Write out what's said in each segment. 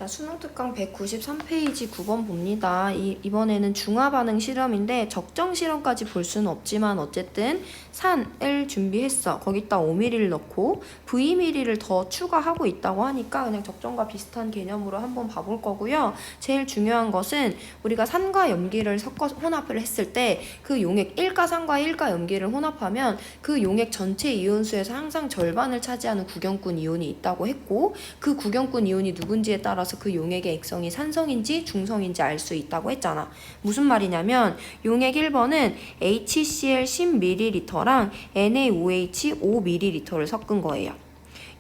자, 수능 특강 193페이지 9번 봅니다. 이번에는 중화반응 실험인데 적정 실험까지 볼 수는 없지만 어쨌든 산을 준비했어. 거기다 5mm를 넣고 Vmm를 더 추가하고 있다고 하니까 그냥 적정과 비슷한 개념으로 한번 봐볼 거고요. 제일 중요한 것은 우리가 산과 염기를 섞어서 혼합을 했을 때 그 용액 1가산과 1가염기를 혼합하면 그 용액 전체 이온수에서 항상 절반을 차지하는 구경꾼 이온이 있다고 했고 그 구경꾼 이온이 누군지에 따라서 그 용액의 액성이 산성인지 중성인지 알 수 있다고 했잖아. 무슨 말이냐면 용액 1번은 HCl 10ml랑 NaOH 5ml를 섞은 거예요.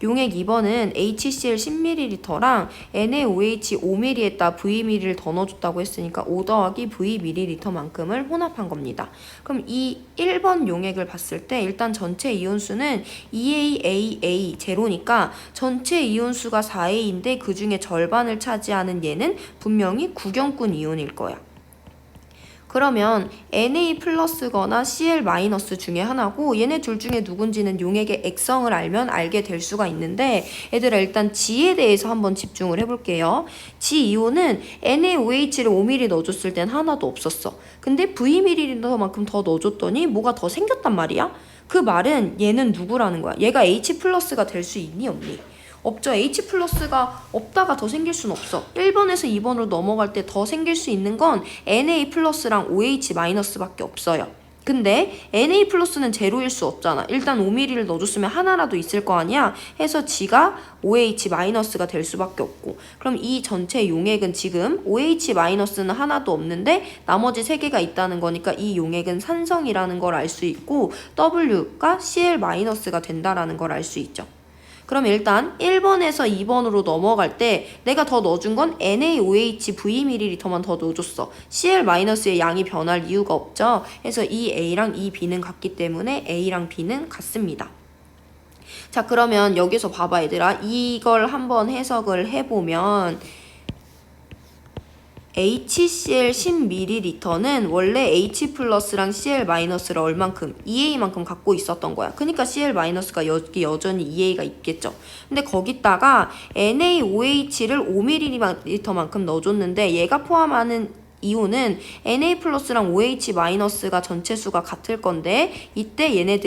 용액 2번은 HCl 10ml랑 NaOH 5ml에다 Vml를 더 넣어줬다고 했으니까 5 더하기 Vml만큼을 혼합한 겁니다. 그럼 이 1번 용액을 봤을 때 일단 전체 이온수는 EAAA 제로니까 전체 이온수가 4A인데 그 중에 절반을 차지하는 얘는 분명히 구경꾼 이온일 거야. 그러면 Na 플러스거나 Cl 마이너스 중에 하나고 얘네 둘 중에 누군지는 용액의 액성을 알면 알게 될 수가 있는데 얘들아 일단 G에 대해서 한번 집중을 해볼게요. G 이온은 NaOH를 5ml 넣어줬을 땐 하나도 없었어. 근데 Vml만큼 더 넣어줬더니 뭐가 더 생겼단 말이야? 그 말은 얘는 누구라는 거야? 얘가 H 플러스가 될 수 있니 없니? 없죠. H 플러스가 없다가 더 생길 순 없어. 1번에서 2번으로 넘어갈 때 더 생길 수 있는 건 Na 플러스랑 OH 마이너스밖에 없어요. 근데 Na 플러스는 제로일 수 없잖아. 일단 5ml를 넣어줬으면 하나라도 있을 거 아니야? 해서 G가 OH 마이너스가 될 수밖에 없고 그럼 이 전체 용액은 지금 OH 마이너스는 하나도 없는데 나머지 3개가 있다는 거니까 이 용액은 산성이라는 걸 알 수 있고 W가 Cl 마이너스가 된다라는 걸 알 수 있죠. 그럼 일단 1번에서 2번으로 넘어갈 때 내가 더 넣어준 건 NaOH Vml만 더 넣어줬어. Cl-의 양이 변할 이유가 없죠. 그래서 이 A랑 이 B는 같기 때문에 A랑 B는 같습니다. 자, 그러면 여기서 봐봐 얘들아. 이걸 한번 해석을 해보면 HCl 10ml는 원래 H 플러스랑 Cl 마이너스를 얼만큼? 2A만큼 갖고 있었던 거야. 그러니까 Cl 마이너스가 여전히 2A가 있겠죠. 근데 거기다가 NaOH를 5ml만큼 넣어줬는데 얘가 포함하는 이온은 Na 플러스랑 OH 마이너스가 전체 수가 같을 건데 이때 얘네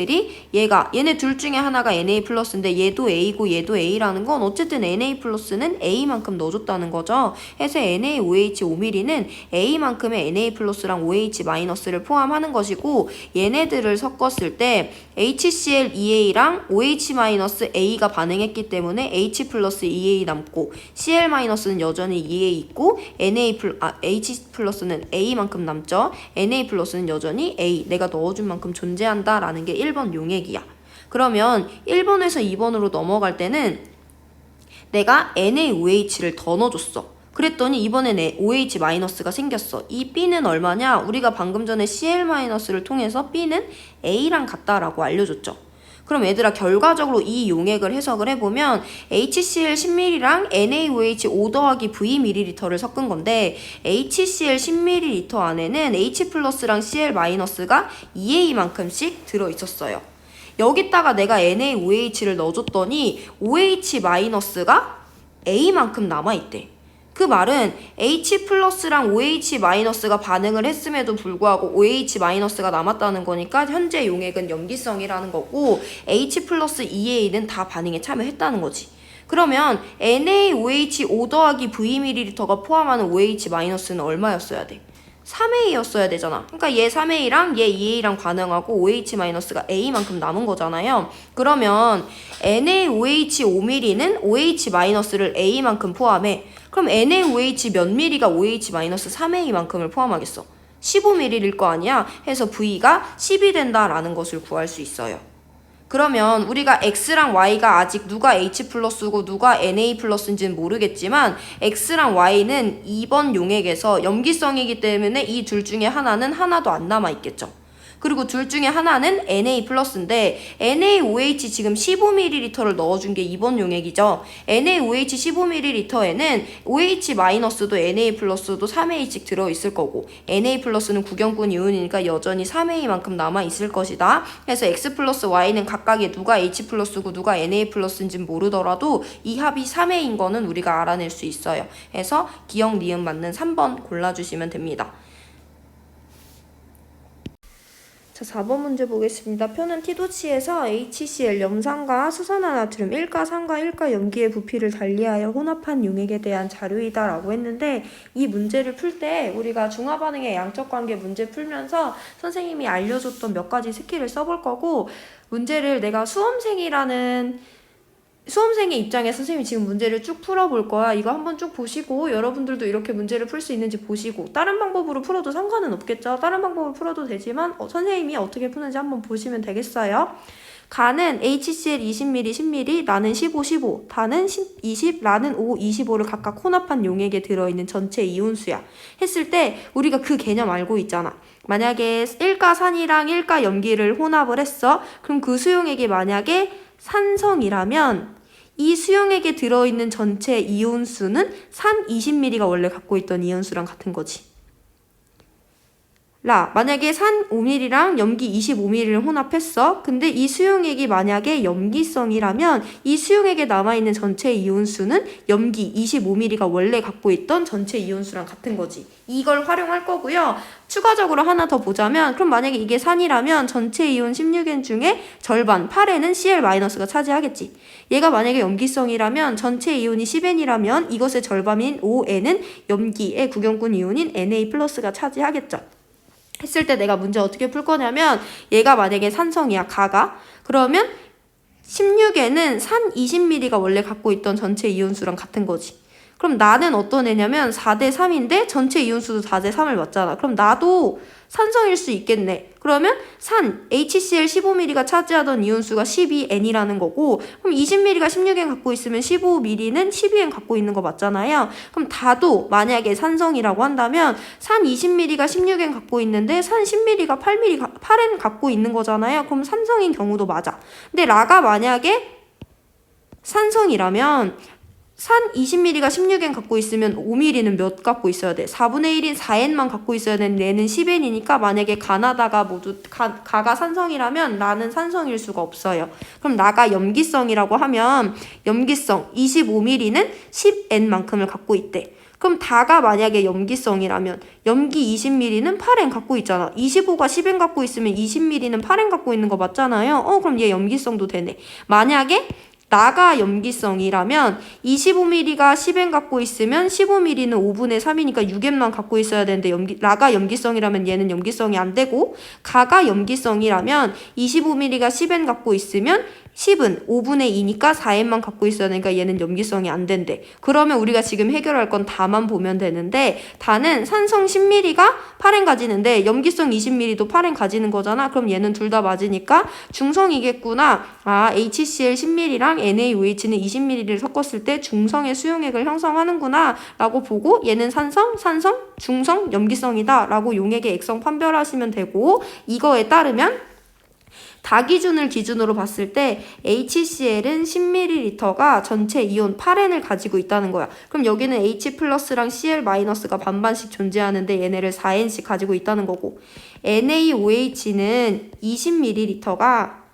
둘 중에 하나가 Na 플러스인데 얘도 A고 얘도 A라는 건 어쨌든 Na 플러스는 A만큼 넣어줬다는 거죠. 해서 NaOH 5ml는 A만큼의 Na 플러스랑 OH 마이너스를 포함하는 것이고 얘네들을 섞었을 때 HCl 2A랑 OH 마이너스 A가 반응했기 때문에 H 플러스 2A 남고 Cl 마이너스는 여전히 2A 있고 H 플러스는 A만큼 남죠. Na 플러스는 여전히 A, 내가 넣어준 만큼 존재한다 라는 게 1번 용액이야. 그러면 1번에서 2번으로 넘어갈 때는 내가 NaOH를 더 넣어줬어. 그랬더니 이번엔 OH 마이너스가 생겼어. 이 B는 얼마냐? 우리가 방금 전에 Cl 마이너스를 통해서 B는 A랑 같다라고 알려줬죠. 그럼 얘들아 결과적으로 이 용액을 해석을 해보면 HCl 10ml랑 NaOH 5 더하기 Vml를 섞은 건데 HCl 10ml 안에는 H 플러스랑 Cl 마이너스가 2A만큼씩 들어있었어요. 여기다가 내가 NaOH를 넣어줬더니 OH 마이너스가 A만큼 남아있대. 그 말은 H 플러스랑 OH 마이너스가 반응을 했음에도 불구하고 OH 마이너스가 남았다는 거니까 현재 용액은 염기성이라는 거고 H 플러스 2A는 다 반응에 참여했다는 거지. 그러면 NaOH 5 더하기 Vml가 포함하는 OH 마이너스는 얼마였어야 돼? 3A였어야 되잖아. 그러니까 얘 3A랑 얘 2A랑 반응하고 OH 마이너스가 A만큼 남은 거잖아요. 그러면 NaOH 5ml는 OH 마이너스를 A만큼 포함해. 그럼 NaOH 몇 ml가 OH 마이너스 3A만큼을 포함하겠어? 15ml일 거 아니야? 해서 V가 10이 된다라는 것을 구할 수 있어요. 그러면 우리가 X랑 Y가 아직 누가 H 플러스고 누가 Na 플러스인지는 모르겠지만 X랑 Y는 2번 용액에서 염기성이기 때문에 이 둘 중에 하나는 하나도 안 남아있겠죠. 그리고 둘 중에 하나는 Na 플러스인데 NaOH 지금 15ml를 넣어준 게 이번 용액이죠. NaOH 15ml에는 OH 마이너스도 Na 플러스도 3A씩 들어있을 거고 Na 플러스는 구경꾼 이온이니까 여전히 3A만큼 남아있을 것이다. 그래서 X 플러스 Y는 각각의 누가 H 플러스고 누가 Na 플러스인지는 모르더라도 이 합이 3A인 거는 우리가 알아낼 수 있어요. 그래서 기억, 니은 맞는 3번 골라주시면 됩니다. 자, 4번 문제 보겠습니다. 표는 티도치에서 HCl 염산과 수산화나트륨 1가3과 1가 염기의 부피를 달리하여 혼합한 용액에 대한 자료이다 라고 했는데 이 문제를 풀 때 우리가 중화반응의 양적 관계 문제 풀면서 선생님이 알려줬던 몇 가지 스킬을 써볼 거고 문제를 내가 수험생의 입장에서 선생님이 지금 문제를 쭉 풀어볼 거야. 이거 한번 쭉 보시고 여러분들도 이렇게 문제를 풀 수 있는지 보시고 다른 방법으로 풀어도 상관은 없겠죠. 다른 방법으로 풀어도 되지만 선생님이 어떻게 푸는지 한번 보시면 되겠어요. 가는 HCl 20ml, 10ml, 나는 15, 15, 다는 20, 나는 5, 25를 각각 혼합한 용액에 들어있는 전체 이온수야. 했을 때 우리가 그 개념 알고 있잖아. 만약에 1가 산이랑 1가 염기를 혼합을 했어. 그럼 그 수용액이 만약에 산성이라면 이 수용액에 들어있는 전체 이온수는 산 20ml가 원래 갖고 있던 이온수랑 같은 거지. 만약에 산 5ml랑 염기 25ml를 혼합했어. 근데 이 수용액이 만약에 염기성이라면 이 수용액에 남아있는 전체 이온수는 염기 25ml가 원래 갖고 있던 전체 이온수랑 같은 거지. 이걸 활용할 거고요. 추가적으로 하나 더 보자면 그럼 만약에 이게 산이라면 전체 이온 16N 중에 절반 8N은 Cl-가 차지하겠지. 얘가 만약에 염기성이라면 전체 이온이 10N이라면 이것의 절반인 5N은 염기의 구경꾼 이온인 Na+가 차지하겠죠. 했을 때 내가 문제 어떻게 풀 거냐면 얘가 만약에 산성이야. 가가. 그러면 16에는 산 20ml가 원래 갖고 있던 전체 이온수랑 같은 거지. 그럼 나는 어떤 애냐면 4대 3인데 전체 이온수도 4대 3을 맞잖아. 그럼 나도 산성일 수 있겠네. 그러면 산 HCl 15ml가 차지하던 이온수가 12N이라는 거고 그럼 20ml가 16N 갖고 있으면 15ml는 12N 갖고 있는 거 맞잖아요. 그럼 다도 만약에 산성이라고 한다면 산 20ml가 16N 갖고 있는데 산 10ml가 8N 갖고 있는 거잖아요. 그럼 산성인 경우도 맞아. 근데 라가 만약에 산성이라면 산 20ml가 16N 갖고 있으면 5ml는 몇 갖고 있어야 돼? 4분의 1인 4N만 갖고 있어야 되는데 얘는 10N이니까 만약에 가나다가 모두 가가 산성이라면 나는 산성일 수가 없어요. 그럼 나가 염기성이라고 하면 염기성 25ml는 10N만큼을 갖고 있대. 그럼 다가 만약에 염기성이라면 염기 20ml는 8N 갖고 있잖아. 25가 10N 갖고 있으면 20ml는 8N 갖고 있는 거 맞잖아요. 그럼 얘 염기성도 되네. 만약에 나가 염기성이라면 25ml가 10N 갖고 있으면 15ml는 5분의 3이니까 6N만 갖고 있어야 되는데 나가 염기성이라면 얘는 염기성이 안 되고 가가 염기성이라면 25ml가 10N 갖고 있으면 10은 5분의 2니까 4N만 갖고 있어야 되니까 얘는 염기성이 안 된대. 그러면 우리가 지금 해결할 건 다만 보면 되는데 다는 산성 10ml가 8N 가지는데 염기성 20ml도 8N 가지는 거잖아. 그럼 얘는 둘 다 맞으니까 중성이겠구나. HCl 10ml랑 NaOH는 20ml를 섞었을 때 중성의 수용액을 형성하는구나 라고 보고 얘는 산성, 중성, 염기성이다 라고 용액의 액성 판별하시면 되고 이거에 따르면 다 기준을 기준으로 봤을 때 HCl은 10ml가 전체 이온 8N을 가지고 있다는 거야. 그럼 여기는 H 플러스랑 Cl-가 반반씩 존재하는데 얘네를 4N씩 가지고 있다는 거고 NaOH는 20ml가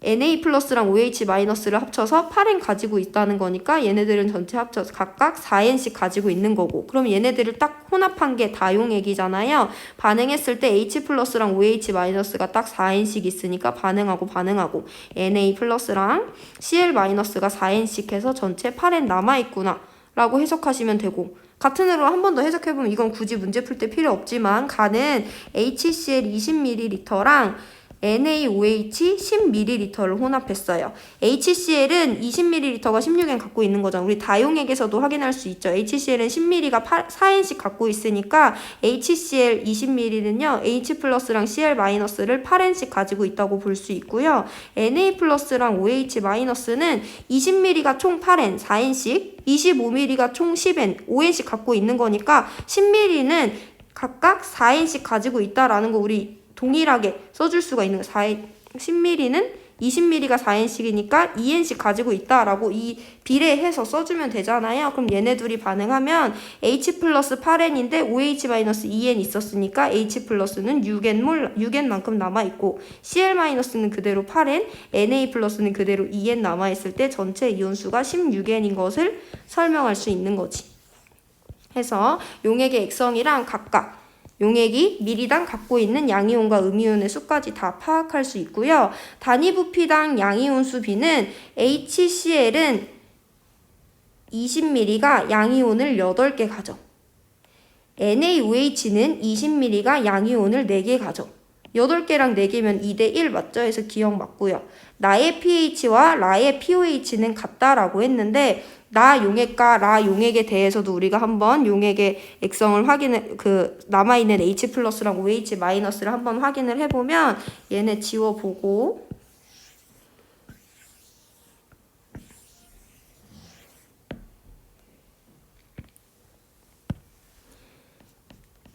Na 플러스랑 OH 마이너스를 합쳐서 8N 가지고 있다는 거니까 얘네들은 전체 합쳐서 각각 4N씩 가지고 있는 거고 그럼 얘네들을 딱 혼합한 게 다용액이잖아요. 반응했을 때 H 플러스랑 OH 마이너스가 딱 4N씩 있으니까 반응하고 Na 플러스랑 Cl 마이너스가 4N씩 해서 전체 8N 남아있구나 라고 해석하시면 되고 같은 으로 한 번 더 해석해보면 이건 굳이 문제 풀 때 필요 없지만 가는 HCl 20ml랑 NaOH 10ml를 혼합했어요. HCl은 20ml가 16N 갖고 있는 거잖아. 우리 다용액에서도 확인할 수 있죠. HCl은 10ml가 4N씩 갖고 있으니까 HCl 20ml는요. H 플러스랑 Cl 마이너스를 8N씩 가지고 있다고 볼 수 있고요. Na 플러스랑 OH 마이너스는 20ml가 총 8N, 4N씩, 25ml가 총 10N, 5N씩 갖고 있는 거니까 10ml는 각각 4N씩 가지고 있다라는 거 우리 동일하게 써줄 수가 있는 거야. 10ml는 20ml가 4N씩이니까 2N씩 가지고 있다라고 이 비례해서 써주면 되잖아요. 그럼 얘네 둘이 반응하면 H 플러스 8N인데 OH 마이너스 2N 있었으니까 H 플러스는 6N만큼 남아있고 Cl 마이너스는 그대로 8N, Na 플러스는 그대로 2N 남아있을 때 전체 이온수가 16N인 것을 설명할 수 있는 거지. 해서 용액의 액성이랑 각각 용액이 미리당 갖고 있는 양이온과 음이온의 수까지 다 파악할 수 있고요. 단위 부피당 양이온수 비는 HCl은 20ml가 양이온을 8개 가져. NaOH는 20ml가 양이온을 4개 가져. 8개랑 4개면 2대1 맞죠? 해서 기억 맞고요. 나의 pH와 라의 pOH는 같다라고 했는데 나 용액과 라 용액에 대해서도 우리가 한번 용액의 액성을 남아있는 H 플러스랑 OH 마이너스를 한번 확인을 해보면 얘네 지워보고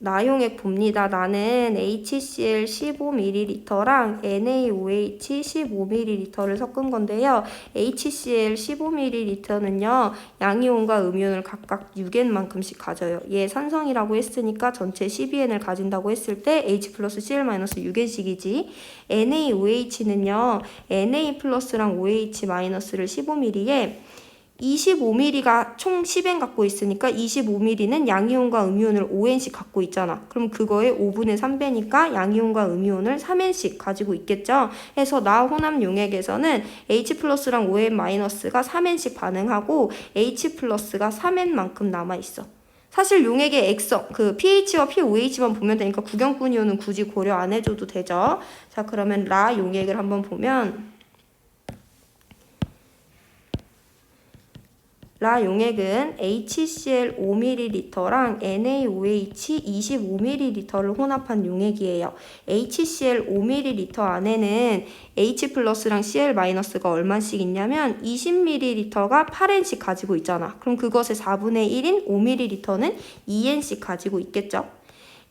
나용액 봅니다. 나는 HCl 15ml랑 NaOH 15ml를 섞은 건데요. HCl 15ml는요. 양이온과 음이온을 각각 6N만큼씩 가져요. 얘 산성이라고 했으니까 전체 12N을 가진다고 했을 때 H 플러스 Cl 마이너스 6N씩이지. NaOH는요. Na 플러스랑 OH 마이너스를 15ml에 25ml가 총 10N 갖고 있으니까 25ml는 양이온과 음이온을 5N씩 갖고 있잖아. 그럼 그거의 5분의 3배니까 양이온과 음이온을 3N씩 가지고 있겠죠. 해서 나 혼합 용액에서는 H 플러스랑 ON 마이너스가 3N씩 반응하고 H 플러스가 3N만큼 남아있어. 사실 용액의 액성, pH와 pOH만 보면 되니까 구경꾼 이온은 굳이 고려 안 해줘도 되죠. 자, 그러면 라 용액을 한번 보면 라 용액은 HCl 5ml랑 NaOH 25ml를 혼합한 용액이에요. HCl 5ml 안에는 H 플러스랑 Cl 마이너스가 얼마씩 있냐면 20ml가 8N씩 가지고 있잖아. 그럼 그것의 4분의 1인 5ml는 2N씩 가지고 있겠죠.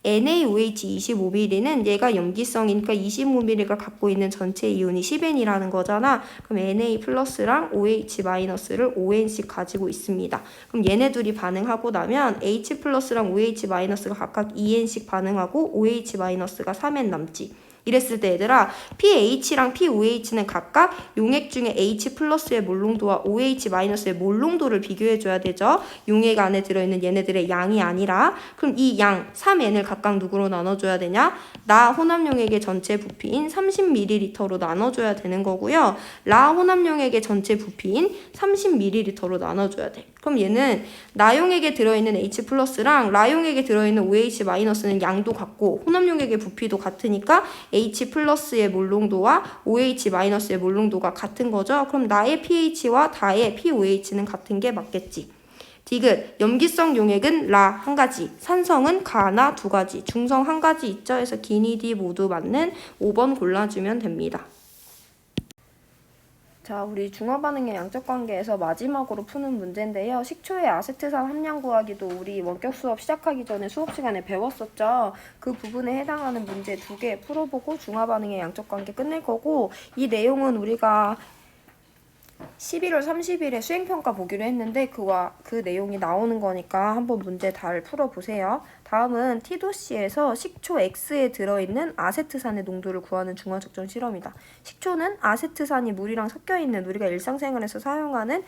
NaOH 25ml는 얘가 염기성이니까 25ml가 갖고 있는 전체 이온이 10N이라는 거잖아. 그럼 Na 플러스랑 OH 마이너스를 5N씩 가지고 있습니다. 그럼 얘네 둘이 반응하고 나면 H 플러스랑 OH 마이너스가 각각 2N씩 반응하고 OH 마이너스가 3N 남지. 이랬을 때 얘들아 pH랑 pOH는 각각 용액 중에 H 플러스의 몰농도와 OH 마이너스의 몰농도를 비교해줘야 되죠. 용액 안에 들어있는 얘네들의 양이 아니라. 그럼 이 양 3N을 각각 누구로 나눠줘야 되냐? 나 혼합용액의 전체 부피인 30ml로 나눠줘야 되는 거고요. 라 혼합용액의 전체 부피인 30ml로 나눠줘야 돼. 그럼 얘는 나용액에 들어있는 H 플러스랑 라용액에 들어있는 OH 마이너스는 양도 같고 혼합용액의 부피도 같으니까 H 플러스의 몰농도와 OH 마이너스의 몰농도가 같은 거죠. 그럼 나의 pH와 다의 pOH는 같은 게 맞겠지. 디귿, 염기성 용액은 라 한 가지, 산성은 가나 2가지, 중성 한 가지 있죠. 해서 기니 디 모두 맞는 5번 골라주면 됩니다. 자, 우리 중화반응의 양적 관계에서 마지막으로 푸는 문제인데요. 식초의 아세트산 함량 구하기도 우리 원격 수업 시작하기 전에 수업 시간에 배웠었죠. 그 부분에 해당하는 문제 2개 풀어보고 중화반응의 양적 관계 끝낼 거고, 이 내용은 우리가 11월 30일에 수행평가 보기로 했는데 그 내용이 나오는 거니까 한번 문제 잘 풀어보세요. 다음은 티도씨에서 식초 X에 들어있는 아세트산의 농도를 구하는 중화적정 실험이다. 식초는 아세트산이 물이랑 섞여있는 우리가 일상생활에서 사용하는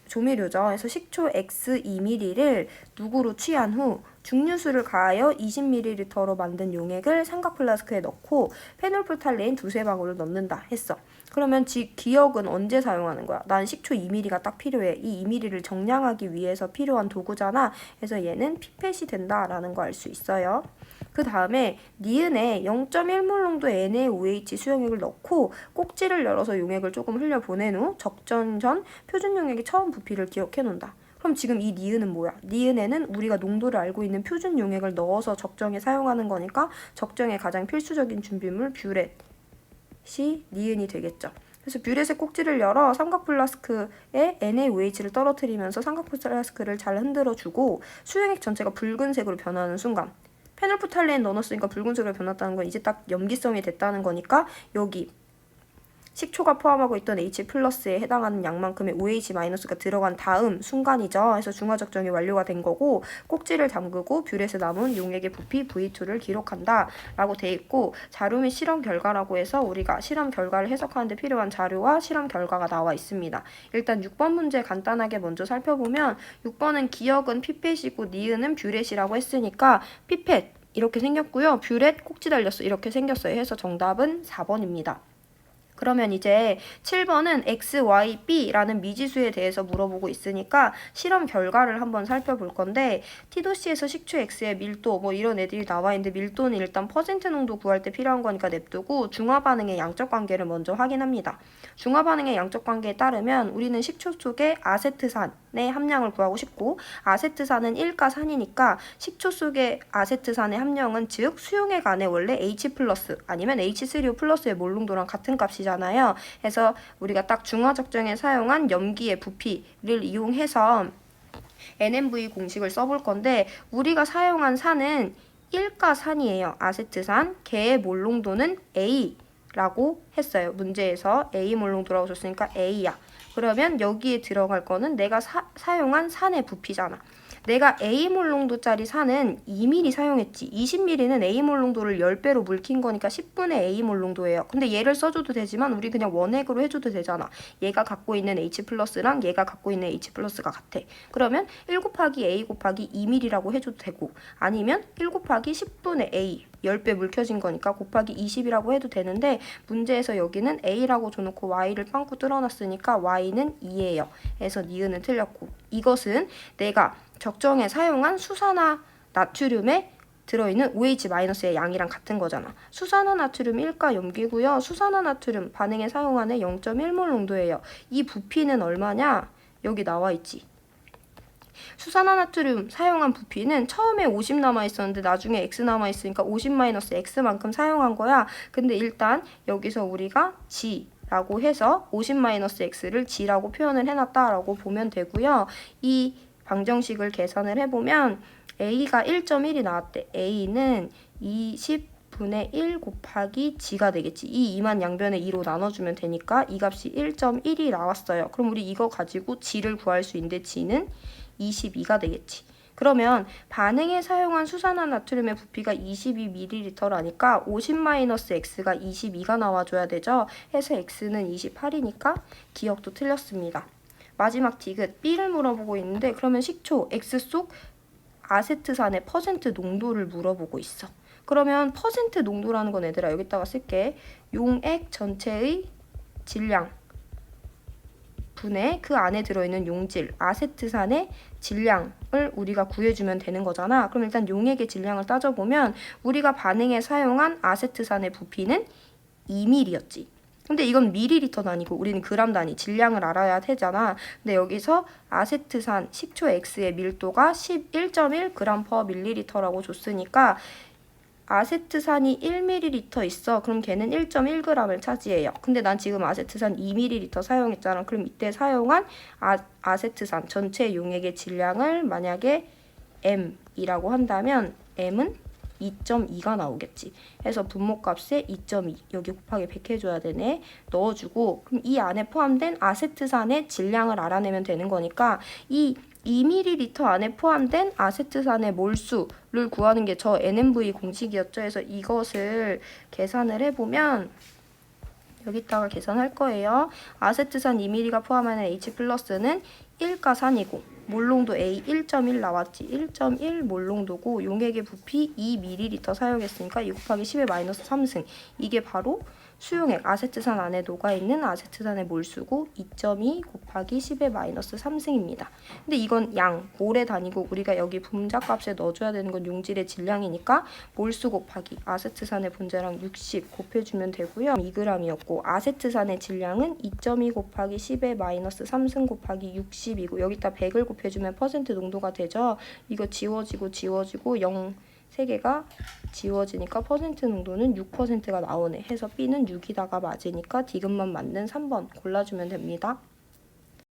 조미료죠. 그래서 식초 X 2ml를 누구로 취한 후 중류수를 가하여 20ml로 만든 용액을 삼각 플라스크에 넣고 페놀프탈레인 2-3방울을 넣는다 했어. 그러면 기억은 언제 사용하는 거야? 난 식초 2ml가 딱 필요해. 이 2ml를 정량하기 위해서 필요한 도구잖아. 그래서 얘는 피펫이 된다라는 거 알 수 있어요. 그 다음에 니은에 0.1몰 농도의 NaOH 수용액을 넣고 꼭지를 열어서 용액을 조금 흘려보낸 후 적정 전 표준 용액의 처음 부피를 기억해 놓는다. 그럼 지금 이 니은은 뭐야? 니은에는 우리가 농도를 알고 있는 표준 용액을 넣어서 적정에 사용하는 거니까 적정의 가장 필수적인 준비물 뷰렛이 니은이 되겠죠. 그래서 뷰렛의 꼭지를 열어 삼각 플라스크에 NaOH를 떨어뜨리면서 삼각 플라스크를 잘 흔들어주고 수용액 전체가 붉은색으로 변하는 순간 페놀프탈레인 넣어놨으니까 붉은색으로 변했다는 건 이제 딱 염기성이 됐다는 거니까 여기 식초가 포함하고 있던 H+에 해당하는 양만큼의 OH- 들어간 다음 순간이죠. 그래서 중화적정이 완료가 된 거고 꼭지를 잠그고 뷰렛에 남은 용액의 부피 V2를 기록한다 라고 돼 있고 자료 및 실험 결과라고 해서 우리가 실험 결과를 해석하는 데 필요한 자료와 실험 결과가 나와 있습니다. 일단 6번 문제 간단하게 먼저 살펴보면 6번은 기억은 피펫이고 니은은 뷰렛이라고 했으니까 피펫 이렇게 생겼고요. 뷰렛 꼭지 달렸어 이렇게 생겼어요. 해서 정답은 4번입니다. 그러면 이제 7번은 x, y, b라는 미지수에 대해서 물어보고 있으니까 실험 결과를 한번 살펴볼 건데 티도시에서 식초 x의 밀도 뭐 이런 애들이 나와 있는데 밀도는 일단 퍼센트 농도 구할 때 필요한 거니까 냅두고 중화 반응의 양적 관계를 먼저 확인합니다. 중화 반응의 양적 관계에 따르면 우리는 식초 속의 아세트산의 함량을 구하고 싶고 아세트산은 1가산이니까 식초 속의 아세트산의 함량은 즉 수용액 안에 원래 H+ 아니면 H3O+의 몰농도랑 같은 값이잖아요. 그래서 우리가 딱 중화 적정에 사용한 염기의 부피를 이용해서 NMV 공식을 써볼 건데 우리가 사용한 산은 1가산이에요. 아세트산, 걔의 몰농도는 A 라고 했어요. 문제에서 A 몰농도라고 줬으니까 A야. 그러면 여기에 들어갈 거는 내가 사용한 산의 부피잖아. 내가 A몰 농도짜리 산은 2ml 사용했지. 20ml는 A몰 농도를 10배로 물킨 거니까 10분의 A몰 농도예요. 근데 얘를 써줘도 되지만 우리 그냥 원액으로 해줘도 되잖아. 얘가 갖고 있는 H+랑 얘가 갖고 있는 H+가 같아. 그러면 1 곱하기 A 곱하기 2ml라고 해줘도 되고 아니면 1 곱하기 10분의 A 10배 물켜진 거니까 곱하기 20이라고 해도 되는데 문제에서 여기는 A라고 줘놓고 Y를 빵꾸 뚫어놨으니까 Y는 2예요. 그래서 니은은 틀렸고 이것은 내가 적정에 사용한 수산화 나트륨에 들어있는 OH-의 양이랑 같은 거잖아. 수산화 나트륨 1가 염기고요. 수산화 나트륨 반응에 사용하는 0.1몰 농도예요. 이 부피는 얼마냐? 여기 나와 있지. 수산화 나트륨 사용한 부피는 처음에 50 남아있었는데 나중에 X 남아있으니까 50-X만큼 사용한 거야. 근데 일단 여기서 우리가 G라고 해서 50-X를 G라고 표현을 해놨다라고 보면 되고요. 이 방정식을 계산을 해보면 A가 1.1이 나왔대. A는 20분의 1 곱하기 G가 되겠지. 이 2만 양변에 2로 나눠주면 되니까 이 값이 1.1이 나왔어요. 그럼 우리 이거 가지고 G를 구할 수 있는데 G는 22가 되겠지. 그러면 반응에 사용한 수산화 나트륨의 부피가 22ml라니까 50-X가 22가 나와줘야 되죠. 해서 X는 28이니까 기억도 틀렸습니다. 마지막 디귿 B를 물어보고 있는데 그러면 식초 X 속 아세트산의 퍼센트 농도를 물어보고 있어. 그러면 퍼센트 농도라는 건 얘들아 여기다가 쓸게. 용액 전체의 질량 분의 그 안에 들어있는 용질 아세트산의 질량을 우리가 구해주면 되는 거잖아. 그럼 일단 용액의 질량을 따져보면 우리가 반응에 사용한 아세트산의 부피는 2ml였지. 근데 이건 밀리리터 아니고 우리는 그람 단위 질량을 알아야 되잖아. 근데 여기서 아세트산 식초 X의 밀도가 11.1g/ml라고 줬으니까 아세트산이 1ml 있어. 그럼 걔는 1.1g을 차지해요. 근데 난 지금 아세트산 2ml 사용했잖아. 그럼 이때 사용한 아세트산 전체 용액의 질량을 만약에 M이라고 한다면 M은 2.2가 나오겠지. 해서 분모값에 2.2 여기 곱하기 100 해줘야 되네. 넣어주고 그럼 이 안에 포함된 아세트산의 질량을 알아내면 되는 거니까 이 2ml 안에 포함된 아세트산의 몰수를 구하는 게 저 NMV 공식이었죠. 그래서 이것을 계산을 해보면 여기다가 계산할 거예요. 아세트산 2ml가 포함하는 H+는 1가산이고 몰농도 A 1.1 나왔지. 1.1 몰농도고 용액의 부피 2ml 사용했으니까 2 곱하기 10의 -3승. 이게 바로 수용액 아세트산 안에 녹아있는 아세트산의 몰수고 2.2 곱하기 10의 -3승입니다. 근데 이건 양, 몰에 다니고 우리가 여기 분자값에 넣어줘야 되는 건 용질의 질량이니까 몰수 곱하기 아세트산의 분자량 60 곱해주면 되고요. 2g이었고 아세트산의 질량은 2.2 곱하기 10의 -3승 곱하기 60이고 여기다 100을 곱해주면 퍼센트 농도가 되죠. 이거 지워지고 0 3개가 지워지니까 퍼센트 농도는 6%가 나오네. 해서 B는 6이다가 맞으니까 디귿만 맞는 3번 골라주면 됩니다.